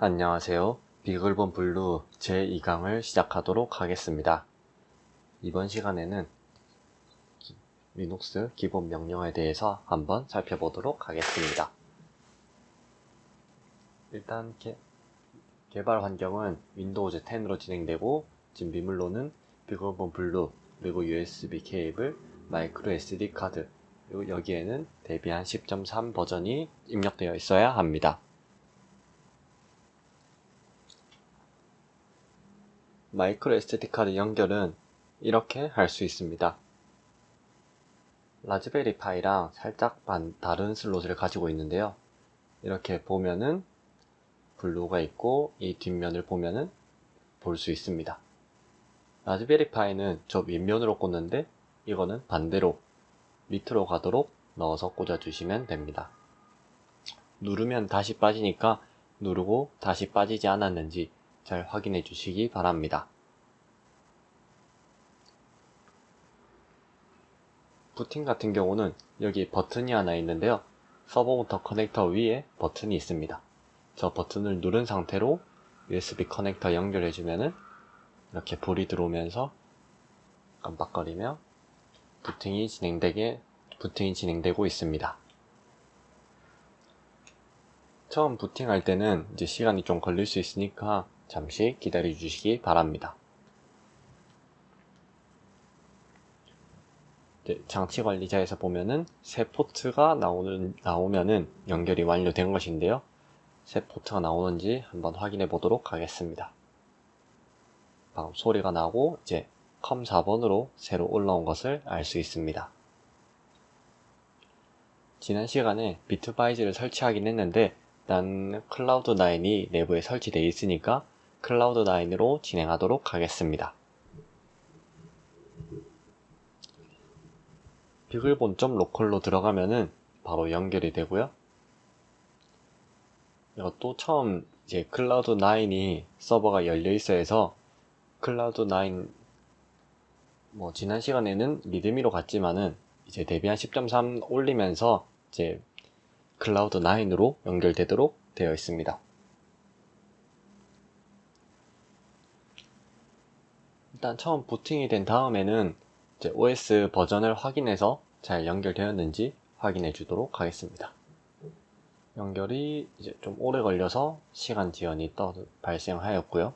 안녕하세요. 비글본 블루 제2강을 시작하도록 하겠습니다. 이번 시간에는 리눅스 기본 명령에 대해서 한번 살펴보도록 하겠습니다. 일단 개발 환경은 윈도우즈 10으로 진행되고 준비물로는 비글본 블루, 그리고 USB 케이블, 마이크로 SD 카드, 그리고 여기에는 데비안 10.3 버전이 입력되어 있어야 합니다. 마이크로 SD 카드 연결은 이렇게 할 수 있습니다. 라즈베리 파이랑 살짝 다른 슬롯을 가지고 있는데요. 이렇게 보면은 블루가 있고 이 뒷면을 보면은 볼 수 있습니다. 라즈베리 파이는 저 윗면으로 꽂는데 이거는 반대로 밑으로 가도록 넣어서 꽂아주시면 됩니다. 누르면 다시 빠지니까 누르고 다시 빠지지 않았는지 잘 확인해 주시기 바랍니다. 부팅 같은 경우는 여기 버튼이 하나 있는데요. 서버모터 커넥터 위에 버튼이 있습니다. 저 버튼을 누른 상태로 USB 커넥터 연결해주면은 이렇게 불이 들어오면서 깜빡거리며 부팅이 진행되고 있습니다. 처음 부팅할 때는 이제 시간이 좀 걸릴 수 있으니까 잠시 기다려 주시기 바랍니다. 장치 관리자에서 보면은 새 포트가 나오면은 연결이 완료된 것인데요. 새 포트가 나오는지 한번 확인해 보도록 하겠습니다. 방금 소리가 나고 이제 컴 4번으로 새로 올라온 것을 알 수 있습니다. 지난 시간에 비트바이즈를 설치하긴 했는데 일단 클라우드9이 내부에 설치되어 있으니까 클라우드9으로 진행하도록 하겠습니다. 비글본.로컬로 들어가면은 바로 연결이 되고요. 이것도 처음 이제 클라우드9이 서버가 열려 있어 해서 클라우드9 지난 시간에는 리드미로 갔지만은 이제 데비안 10.3 올리면서 이제 클라우드9으로 연결되도록 되어 있습니다. 일단 처음 부팅이 된 다음에는 이제 OS 버전을 확인해서 잘 연결되었는지 확인해 주도록 하겠습니다. 연결이 이제 좀 오래 걸려서 시간 지연이 발생하였고요.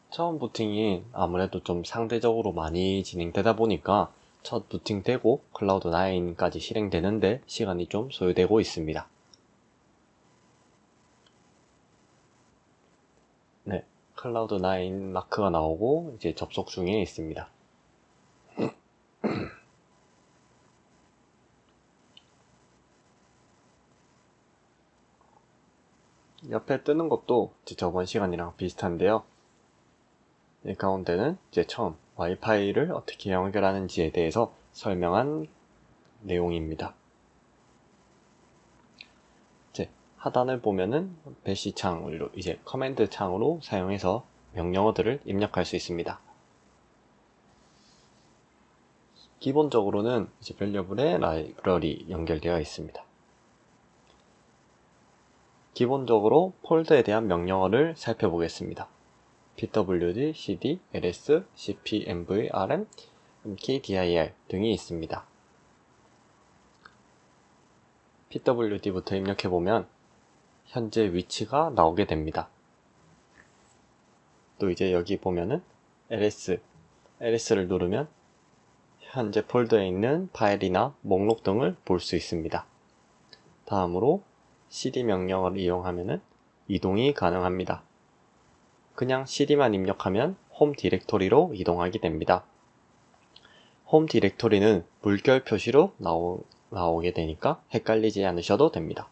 처음 부팅이 아무래도 좀 상대적으로 많이 진행되다 보니까 첫 부팅되고 클라우드9까지 실행되는데 시간이 좀 소요되고 있습니다. 네, 클라우드9 마크가 나오고 이제 접속 중에 있습니다. 옆에 뜨는 것도 저번 시간이랑 비슷한데요. 이 가운데는 이제 처음 와이파이를 어떻게 연결하는지에 대해서 설명한 내용입니다. 이제 하단을 보면은 배시 창으로 이제 커맨드 창으로 사용해서 명령어들을 입력할 수 있습니다. 기본적으로는 이제 밸류블에 라이브러리 연결되어 있습니다. 기본적으로 폴더에 대한 명령어를 살펴보겠습니다. pwd, cd, ls, cp, env, rm, kdir 등이 있습니다. pwd부터 입력해보면 현재 위치가 나오게 됩니다. 또 이제 여기 보면은 ls를 누르면 현재 폴더에 있는 파일이나 목록 등을 볼 수 있습니다. 다음으로 cd 명령어를 이용하면 이동이 가능합니다. 그냥 cd만 입력하면 홈 디렉토리로 이동하게 됩니다. 홈 디렉토리는 물결 표시로 나오게 되니까 헷갈리지 않으셔도 됩니다.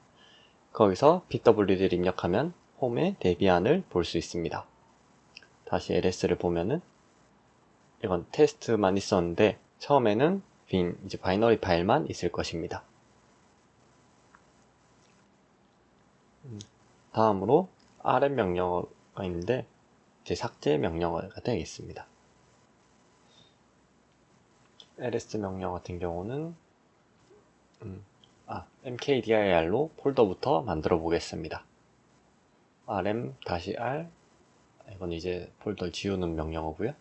거기서 pwd를 입력하면 홈의 데비안을 볼 수 있습니다. 다시 ls를 보면은 이건 테스트만 있었는데 처음에는 이제 바이너리 파일만 있을 것입니다. 다음으로 rm 명령어가 있는데 이제 삭제 명령어가 되어 있습니다. ls 명령 같은 경우는 mkdir로 폴더부터 만들어 보겠습니다. rm-r, 이건 이제 폴더 지우는 명령어고요.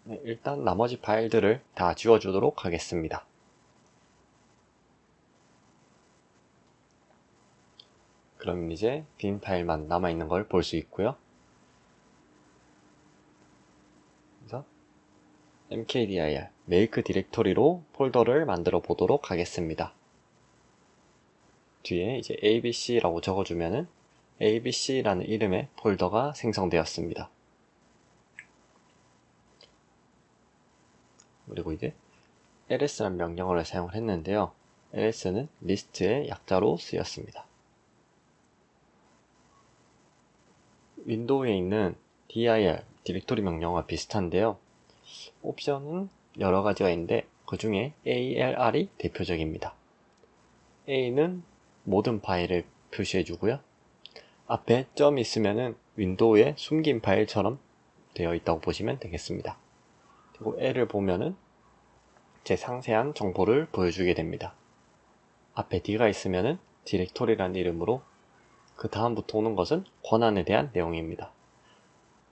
네, 일단 나머지 파일들을 다 지워주도록 하겠습니다. 그럼 이제 빈 파일만 남아있는 걸 볼 수 있고요. 그래서 mkdir make 디렉토리로 폴더를 만들어 보도록 하겠습니다. 뒤에 이제 abc라고 적어주면은 abc라는 이름의 폴더가 생성되었습니다. 그리고 이제 ls라는 명령어를 사용을 했는데요. ls는 리스트의 약자로 쓰였습니다. 윈도우에 있는 dir 디렉토리 명령어와 비슷한데요. 옵션은 여러 가지가 있는데 그 중에 ALR이 대표적입니다. A는 모든 파일을 표시해 주고요. 앞에 점이 있으면은 윈도우에 숨긴 파일처럼 되어 있다고 보시면 되겠습니다. 그리고 L을 보면은 제 상세한 정보를 보여주게 됩니다. 앞에 D가 있으면은 디렉토리라는 이름으로 그 다음부터 오는 것은 권한에 대한 내용입니다.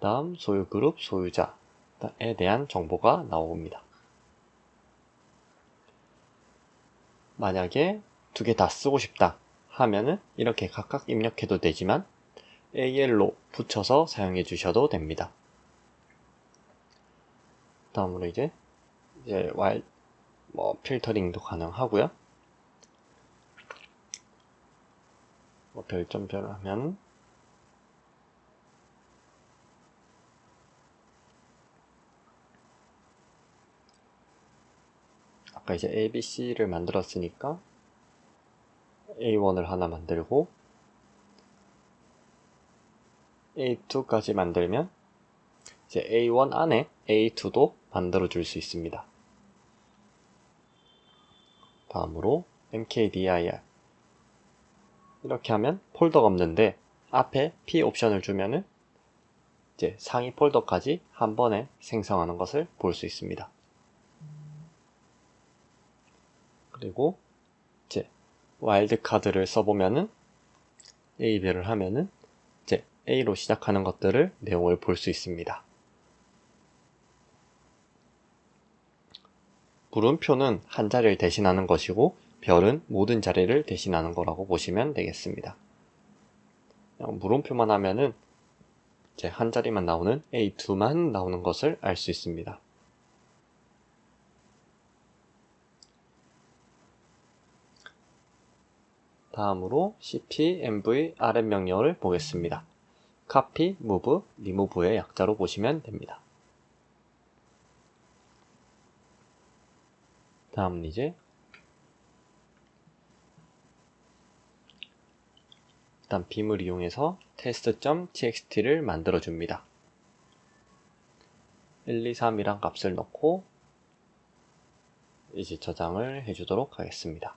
다음 소유 그룹 소유자에 대한 정보가 나옵니다. 만약에 두 개 다 쓰고 싶다 하면은 이렇게 각각 입력해도 되지만 AL로 붙여서 사용해 주셔도 됩니다. 다음으로 이제 while 필터링도 가능하고요. 별점별 하면 아까 이제 ABC를 만들었으니까 A1을 하나 만들고 A2까지 만들면 이제 A1 안에 A2도 만들어 줄 수 있습니다. 다음으로 mkdir 이렇게 하면 폴더가 없는데 앞에 P 옵션을 주면은 이제 상위 폴더까지 한 번에 생성하는 것을 볼 수 있습니다. 그리고 이제 와일드카드를 써보면은 A별을 하면은 이제 A로 시작하는 것들을 내용을 볼 수 있습니다. 물음표는 한 자리를 대신하는 것이고 별은 모든 자리를 대신하는 거라고 보시면 되겠습니다. 물음표만 하면은 이제 한 자리만 나오는 A2만 나오는 것을 알 수 있습니다. 다음으로 cp mv rm 명령어를 보겠습니다. copy, move, remove의 약자로 보시면 됩니다. 다음은 이제 일단 빔을 이용해서 test.txt를 만들어 줍니다. 1, 2, 3이란 값을 넣고 이제 저장을 해주도록 하겠습니다.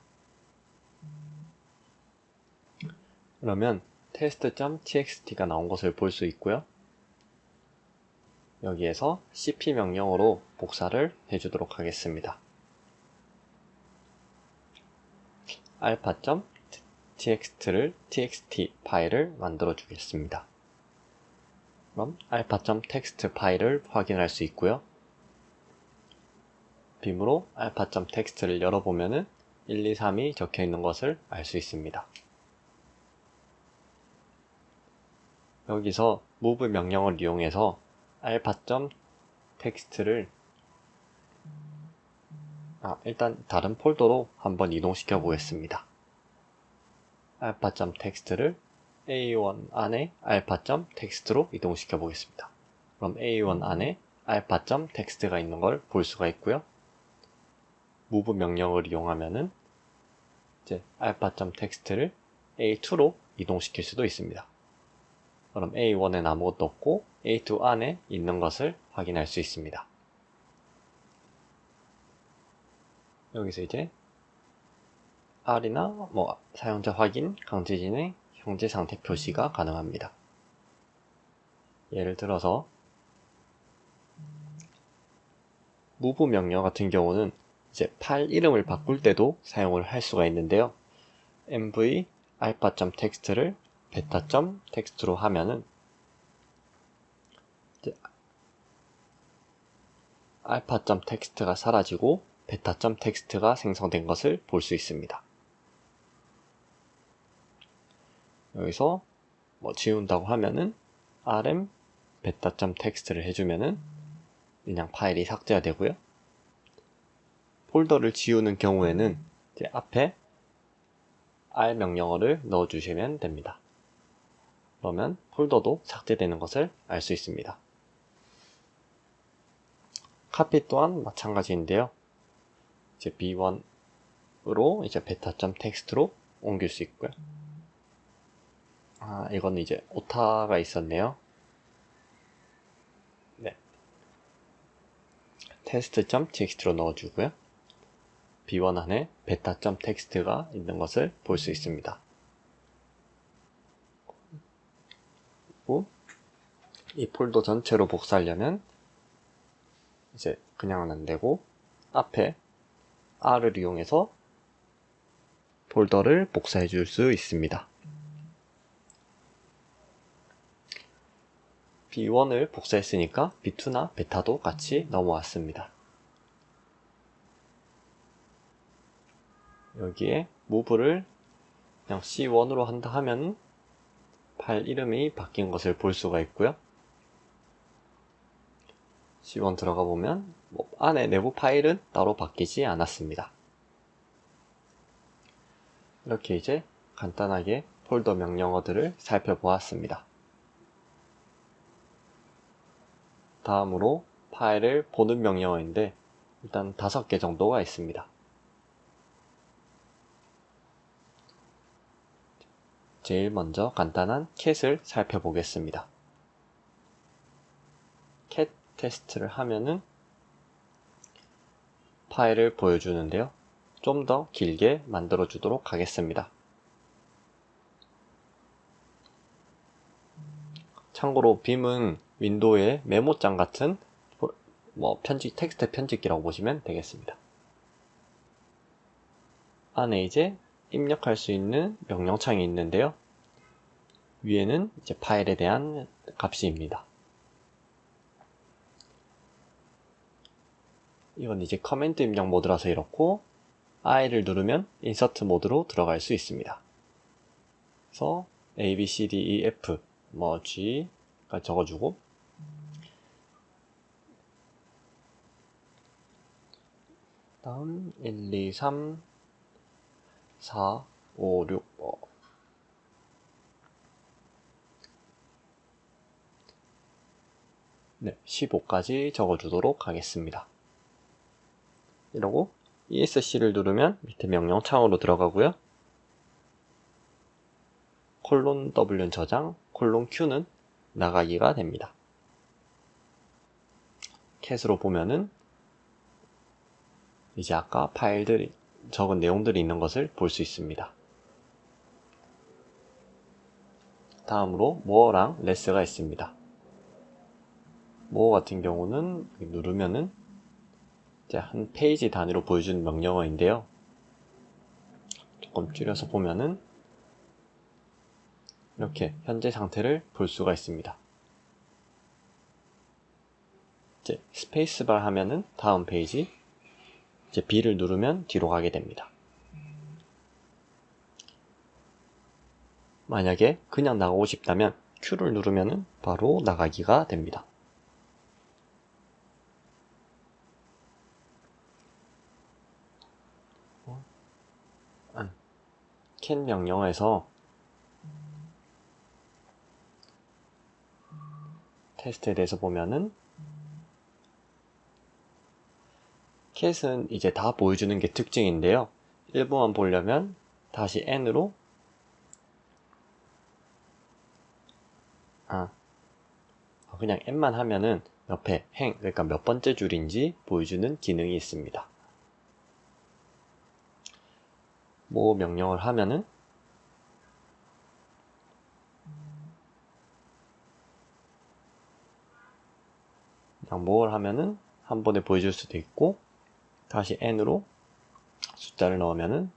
그러면 test.txt가 나온 것을 볼 수 있고요. 여기에서 cp 명령어로 복사를 해주도록 하겠습니다. alpha.txt를 txt 파일을 만들어 주겠습니다. 그럼 alpha.txt 파일을 확인할 수 있고요. 빔으로 alpha.txt를 열어보면은 1, 2, 3이 적혀 있는 것을 알 수 있습니다. 여기서 move 명령을 이용해서 alpha.txt를 일단 다른 폴더로 한번 이동시켜 보겠습니다. alpha.txt를 A1 안에 alpha.txt로 이동시켜 보겠습니다. 그럼 A1 안에 alpha.txt가 있는 걸 볼 수가 있고요. move 명령을 이용하면은 이제 alpha.txt를 A2로 이동시킬 수도 있습니다. 그럼 A1엔 아무것도 없고 A2 안에 있는 것을 확인할 수 있습니다. 여기서 이제 R이나 사용자 확인, 강제 진행, 형제 상태 표시가 가능합니다. 예를 들어서 move 명령 같은 경우는 이제 파일 이름을 바꿀 때도 사용을 할 수가 있는데요. mv alpha.txt를 beta.txt로 하면은 alpha.txt가 사라지고 beta.txt가 생성된 것을 볼 수 있습니다. 여기서 뭐 지운다고 하면은 rm beta.txt를 해주면은 그냥 파일이 삭제가 되고요. 폴더를 지우는 경우에는 이제 앞에 r 명령어를 넣어주시면 됩니다. 그러면 폴더도 삭제되는 것을 알 수 있습니다. 카피 또한 마찬가지인데요. 이제 b1으로 이제 beta.txt로 옮길 수 있고요. 이건 이제 오타가 있었네요. 네. test.txt로 넣어주고요. b1 안에 beta.txt가 있는 것을 볼 수 있습니다. 그리고 이 폴더 전체로 복사하려면 이제 그냥은 안 되고 앞에 r을 이용해서 폴더를 복사해 줄 수 있습니다. b1을 복사했으니까 b2나 베타도 같이 넘어왔습니다. 여기에 move를 그냥 c1으로 한다 하면 파일 이름이 바뀐 것을 볼 수가 있고요. c1 들어가 보면 안에 내부 파일은 따로 바뀌지 않았습니다. 이렇게 이제 간단하게 폴더 명령어들을 살펴보았습니다. 다음으로 파일을 보는 명령어인데 일단 5개 정도가 있습니다. 제일 먼저 간단한 cat을 살펴보겠습니다. cat 테스트를 하면은 파일을 보여주는데요. 좀 더 길게 만들어 주도록 하겠습니다. 참고로 빔은 윈도우의 메모장 같은 텍스트 편집기라고 보시면 되겠습니다. 안에 이제 입력할 수 있는 명령창이 있는데요. 위에는 이제 파일에 대한 값입니다. 이건 이제 커맨드 입력 모드라서 이렇고 I를 누르면 인서트 모드로 들어갈 수 있습니다. 그래서 A, B, C, D, E, F G가 적어주고 다음 1, 2, 3, 4, 5, 6 15까지 적어주도록 하겠습니다. 이러고 ESC를 누르면 밑에 명령창으로 들어가고요. W는 저장, Q는 나가기가 됩니다. cat으로 보면은 이제 아까 파일들이 적은 내용들이 있는 것을 볼 수 있습니다. 다음으로 more랑 less가 있습니다. more 같은 경우는 누르면은 이제 한 페이지 단위로 보여주는 명령어인데요. 조금 줄여서 보면은 이렇게 현재 상태를 볼 수가 있습니다. 이제 스페이스바 하면은 다음 페이지, 이제 B를 누르면 뒤로 가게 됩니다. 만약에 그냥 나가고 싶다면 Q를 누르면 바로 나가기가 됩니다. cat 명령어에서 테스트에 대해서 보면은 cat은 이제 다 보여주는 게 특징인데요. 일부만 보려면 다시 n으로 그냥 n만 하면은 옆에 행, 그러니까 몇 번째 줄인지 보여주는 기능이 있습니다. 뭐 명령을 하면은 그냥 뭐를 하면은 한 번에 보여줄 수도 있고, 다시 n으로 숫자를 넣으면은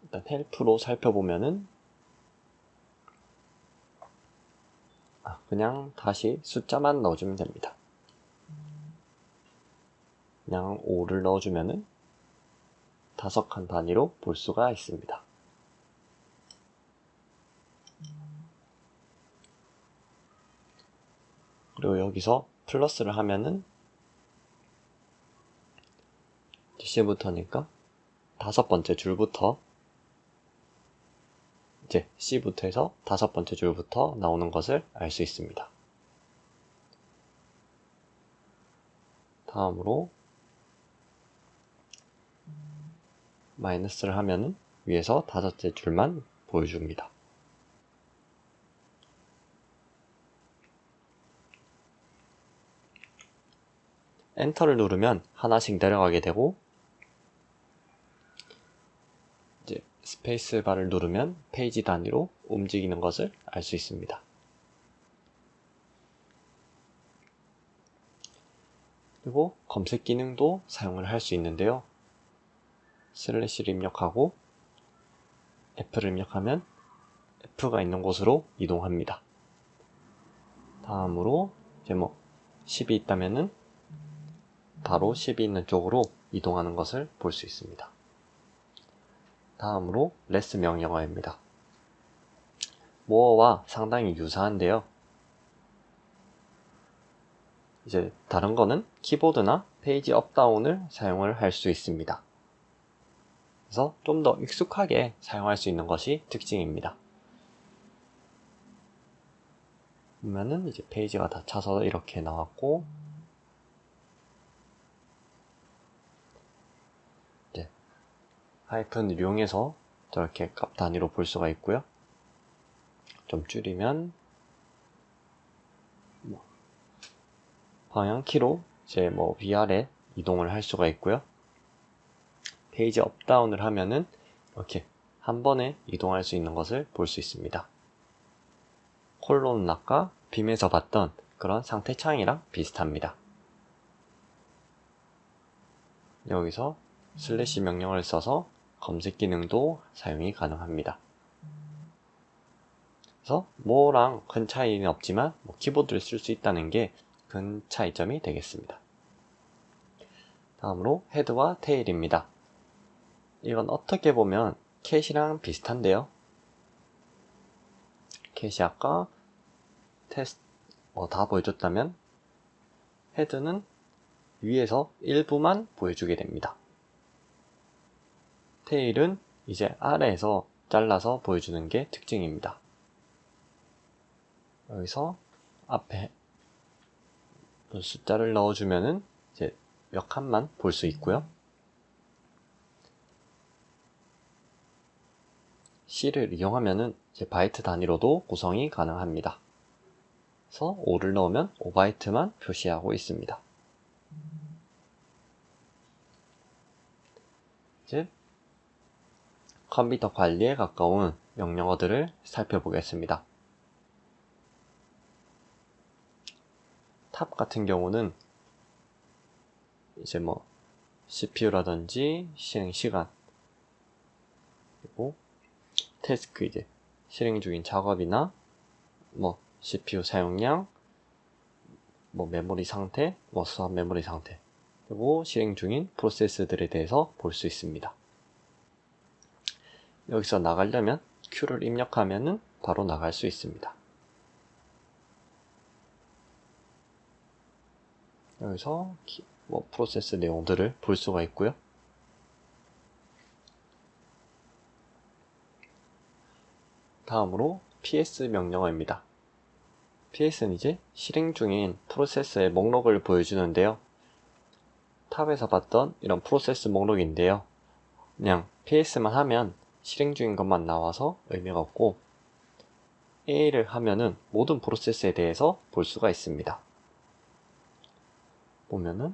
일단 헬프로 살펴보면은 그냥 다시 숫자만 넣어주면 됩니다. 그냥 5를 넣어주면은 5칸 단위로 볼 수가 있습니다. 그리고 여기서 플러스를 하면은 C부터니까 5번째 줄부터 이제 C부터 해서 5번째 줄부터 나오는 것을 알 수 있습니다. 다음으로 마이너스를 하면은 위에서 5째 줄만 보여줍니다. 엔터를 누르면 하나씩 내려가게 되고, 이제 스페이스바를 누르면 페이지 단위로 움직이는 것을 알 수 있습니다. 그리고 검색 기능도 사용을 할 수 있는데요. 슬래시를 입력하고 F를 입력하면 F가 있는 곳으로 이동합니다. 다음으로 이제 10이 있다면은 바로 10이 있는 쪽으로 이동하는 것을 볼 수 있습니다. 다음으로 less 명령어입니다. more와 상당히 유사한데요. 이제 다른 거는 키보드나 페이지 업다운을 사용을 할 수 있습니다. 그래서 좀 더 익숙하게 사용할 수 있는 것이 특징입니다. 보면은 이제 페이지가 다 차서 이렇게 나왔고, 이제 하이픈을 이용해서 저렇게 값 단위로 볼 수가 있고요. 좀 줄이면 방향키로 이제 위아래 이동을 할 수가 있고요. 페이지 업다운을 하면은 이렇게 한 번에 이동할 수 있는 것을 볼 수 있습니다. 콜론은 아까 빔에서 봤던 그런 상태 창이랑 비슷합니다. 여기서 슬래시 명령을 써서 검색 기능도 사용이 가능합니다. 그래서 more랑 큰 차이는 없지만 키보드를 쓸 수 있다는 게 큰 차이점이 되겠습니다. 다음으로 헤드와 테일입니다. 이건 어떻게 보면 캣이랑 비슷한데요. 캣이 아까 테스트 다 보여줬다면 헤드는 위에서 일부만 보여주게 됩니다. 테일은 이제 아래에서 잘라서 보여주는 게 특징입니다. 여기서 앞에 숫자를 넣어주면은 이제 몇 칸만 볼 수 있고요. C를 이용하면은 이제 바이트 단위로도 구성이 가능합니다. 그래서 5를 넣으면 5바이트만 표시하고 있습니다. 이제 컴퓨터 관리에 가까운 명령어들을 살펴보겠습니다. 탑 같은 경우는 이제 CPU라든지 실행 시간, 그리고 태스크 이제 실행 중인 작업이나 CPU 사용량, 메모리 상태, 수압 메모리 상태, 그리고 실행 중인 프로세스들에 대해서 볼 수 있습니다. 여기서 나가려면 Q를 입력하면은 바로 나갈 수 있습니다. 여기서 프로세스 내용들을 볼 수가 있고요. 다음으로 PS 명령어입니다. PS는 이제 실행 중인 프로세스의 목록을 보여주는데요. 탑에서 봤던 이런 프로세스 목록인데요. 그냥 PS만 하면 실행 중인 것만 나와서 의미가 없고, A를 하면은 모든 프로세스에 대해서 볼 수가 있습니다. 보면은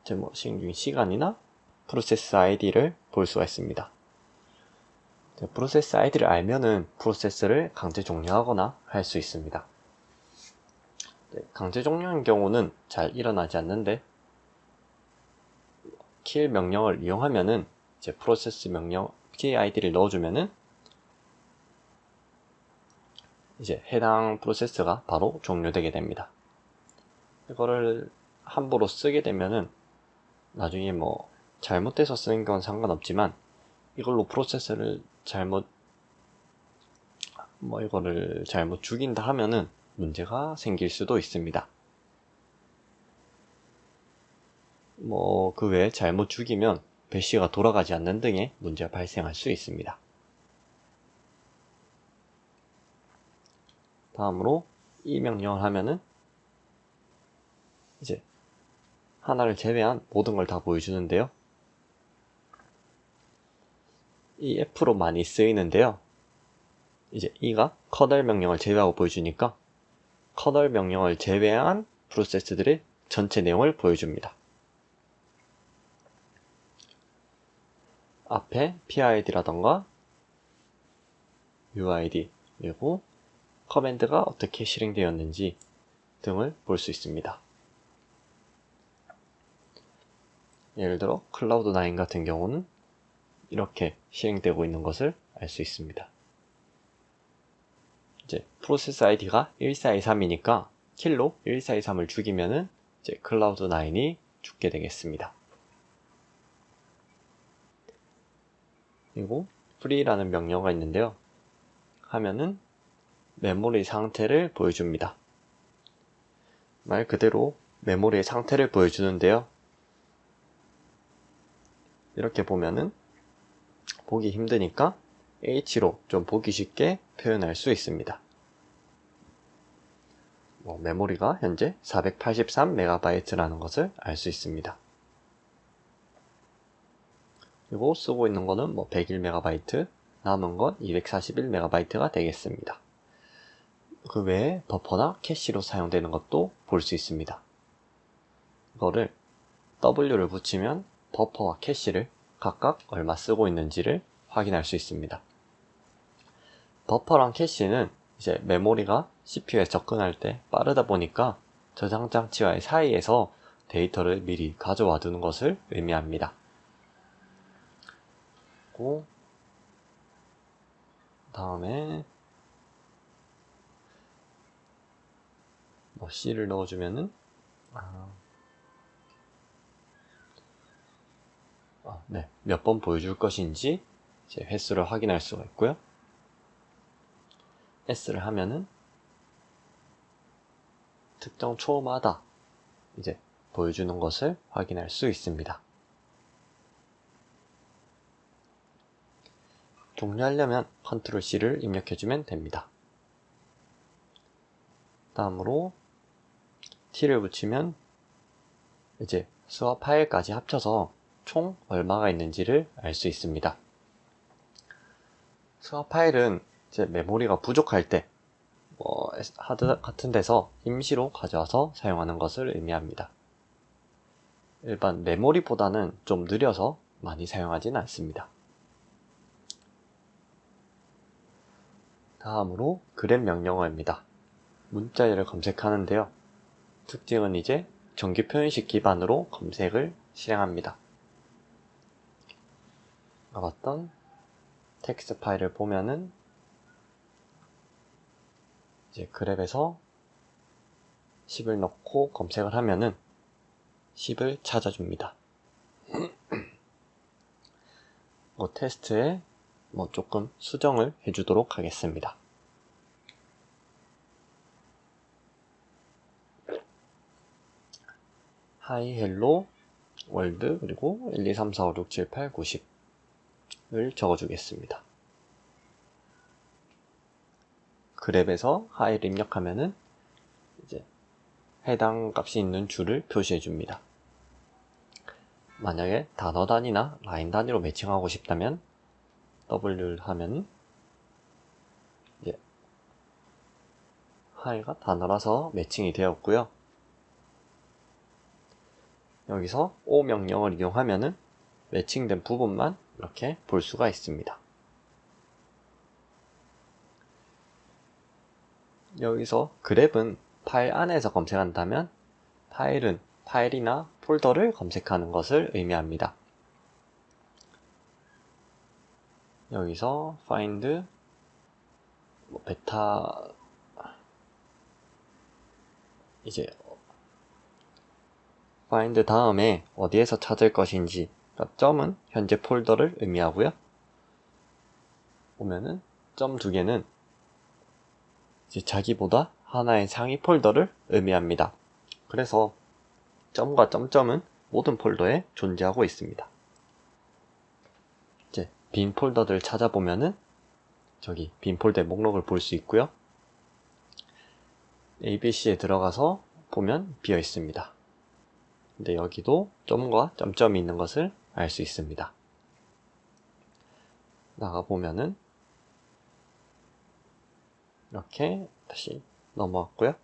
이제 뭐 시행 중인 시간이나 프로세스 아이디를 볼 수가 있습니다. 프로세스 아이디를 알면은 프로세스를 강제 종료하거나 할 수 있습니다. 강제 종료인 경우는 잘 일어나지 않는데 kill 명령을 이용하면은 이제 프로세스 명령 PID를 넣어주면은 이제 해당 프로세스가 바로 종료되게 됩니다. 이거를 함부로 쓰게 되면은 나중에 뭐 잘못돼서 쓰는 건 상관없지만 이걸로 프로세스를 이거를 잘못 죽인다 하면은 문제가 생길 수도 있습니다. 뭐 그 외에 잘못 죽이면 배시가 돌아가지 않는 등의 문제가 발생할 수 있습니다. 다음으로 이 명령을 하면은 이제 하나를 제외한 모든 걸 다 보여주는데요. 이 F로 많이 쓰이는데요. 이제 이가 커널 명령을 제외하고 보여주니까 커널 명령을 제외한 프로세스들의 전체 내용을 보여줍니다. 앞에 PID라던가 UID 그리고 커맨드가 어떻게 실행되었는지 등을 볼 수 있습니다. 예를 들어 클라우드9 같은 경우는 이렇게 실행되고 있는 것을 알 수 있습니다. 이제 프로세스 아이디가 1423이니까 킬로 1423을 죽이면은 이제 클라우드9이 죽게 되겠습니다. 그리고 free라는 명령어가 있는데요. 하면은 메모리 상태를 보여줍니다. 말 그대로 메모리의 상태를 보여주는데요. 이렇게 보면은 보기 힘드니까 H로 좀 보기 쉽게 표현할 수 있습니다. 메모리가 현재 483MB라는 것을 알 수 있습니다. 그리고 쓰고 있는 거는 101MB, 남은 건 241MB가 되겠습니다. 그 외에 버퍼나 캐시로 사용되는 것도 볼 수 있습니다. 이거를 W를 붙이면 버퍼와 캐시를 각각 얼마 쓰고 있는지를 확인할 수 있습니다. 버퍼랑 캐시는 이제 메모리가 CPU에 접근할 때 빠르다 보니까 저장 장치와의 사이에서 데이터를 미리 가져와 두는 것을 의미합니다. 그리고 다음에 C를 넣어주면은 몇 번 보여줄 것인지 이제 횟수를 확인할 수가 있고요. S를 하면은 특정 초마다 이제 보여주는 것을 확인할 수 있습니다. 종료하려면 Ctrl C를 입력해주면 됩니다. 다음으로 T를 붙이면 이제 수화 파일까지 합쳐서 총 얼마가 있는지를 알 수 있습니다. 수화 파일은 이제 메모리가 부족할 때 하드 같은 데서 임시로 가져와서 사용하는 것을 의미합니다. 일반 메모리보다는 좀 느려서 많이 사용하진 않습니다. 다음으로 그랩 명령어입니다. 문자열을 검색하는데요. 특징은 이제 정규 표현식 기반으로 검색을 실행합니다. 아까 봤던 텍스트 파일을 보면은 이제 그랩에서 10을 넣고 검색을 하면은 10을 찾아줍니다. 테스트에 조금 수정을 해주도록 하겠습니다. 하이 헬로 월드 그리고 1, 2, 3, 4, 5, 6, 7, 8, 9, 10을 적어주겠습니다. 그랩에서 하이를 입력하면은 이제 해당 값이 있는 줄을 표시해 줍니다. 만약에 단어 단위나 라인 단위로 매칭하고 싶다면 W를 하면 이제 하이가 단어라서 매칭이 되었고요. 여기서 O 명령을 이용하면은 매칭된 부분만 이렇게 볼 수가 있습니다. 여기서 그랩은 파일 안에서 검색한다면 파일은 파일이나 폴더를 검색하는 것을 의미합니다. 여기서 find 베타 이제 find 다음에 어디에서 찾을 것인지, 그러니까 점은 현재 폴더를 의미하고요. 보면은 점 두 개는 이제 자기보다 하나의 상위 폴더를 의미합니다. 그래서 점과 점점은 모든 폴더에 존재하고 있습니다. 이제 빈 폴더들 찾아보면은 저기 빈 폴더의 목록을 볼 수 있고요. ABC에 들어가서 보면 비어 있습니다. 근데 여기도 점과 점점이 있는 것을 알 수 있습니다. 나가보면은 이렇게 다시 넘어왔고요.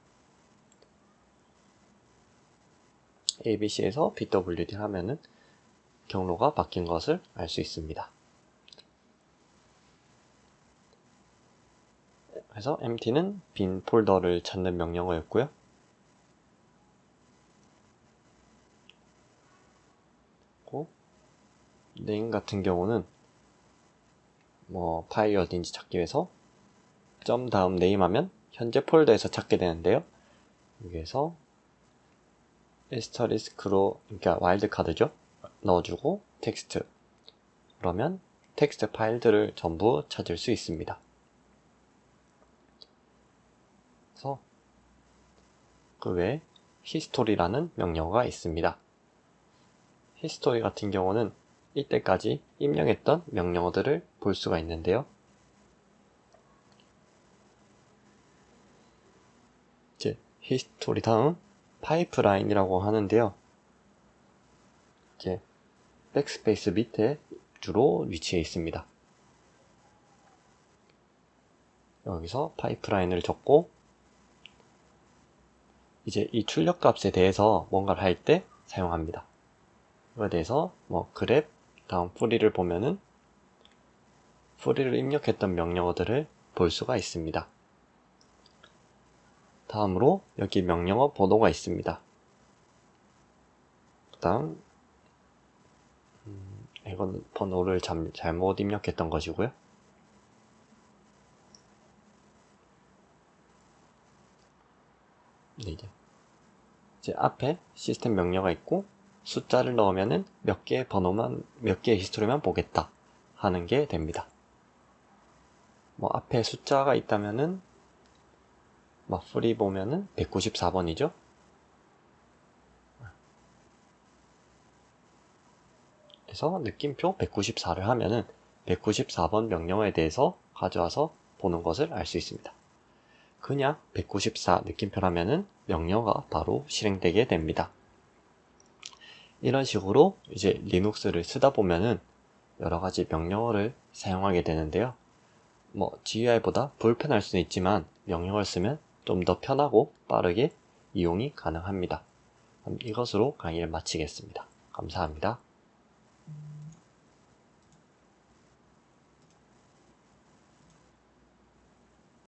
ABC에서 BWD 하면은 경로가 바뀐 것을 알 수 있습니다. 그래서 empty는 빈 폴더를 찾는 명령어였고요. name 같은 경우는 파일이 어딘지 찾기 위해서 점 다음 name 하면 현재 폴더에서 찾게 되는데요. 여기에서 asterisk 그러니까 와일드카드죠. 넣어주고 텍스트, 그러면 텍스트 파일들을 전부 찾을 수 있습니다. 그래서 그 외에 history라는 명령어가 있습니다. history 같은 경우는 이때까지 입력했던 명령어들을 볼 수가 있는데요. 이제 history 다음 파이프라인이라고 하는데요. 이제 백스페이스 밑에 주로 위치해 있습니다. 여기서 파이프라인을 적고 이제 이 출력값에 대해서 뭔가를 할 때 사용합니다. 이거에 대해서 grep 다음 뿌리를 보면은 뿌리를 입력했던 명령어들을 볼 수가 있습니다. 다음으로 여기 명령어 번호가 있습니다. 그 다음 이건 번호를 잘못 입력했던 것이고요. 네, 이제 앞에 시스템 명령어가 있고 숫자를 넣으면은 몇 개의 히스토리만 보겠다 하는 게 됩니다. 앞에 숫자가 있다면은 free 보면은 194번이죠. 그래서 느낌표 194를 하면은 194번 명령어에 대해서 가져와서 보는 것을 알 수 있습니다. 그냥 194 느낌표라면은 명령어가 바로 실행되게 됩니다. 이런 식으로 이제 리눅스를 쓰다 보면은 여러 가지 명령어를 사용하게 되는데요. GUI보다 불편할 수는 있지만 명령어를 쓰면 좀 더 편하고 빠르게 이용이 가능합니다. 그럼 이것으로 강의를 마치겠습니다. 감사합니다.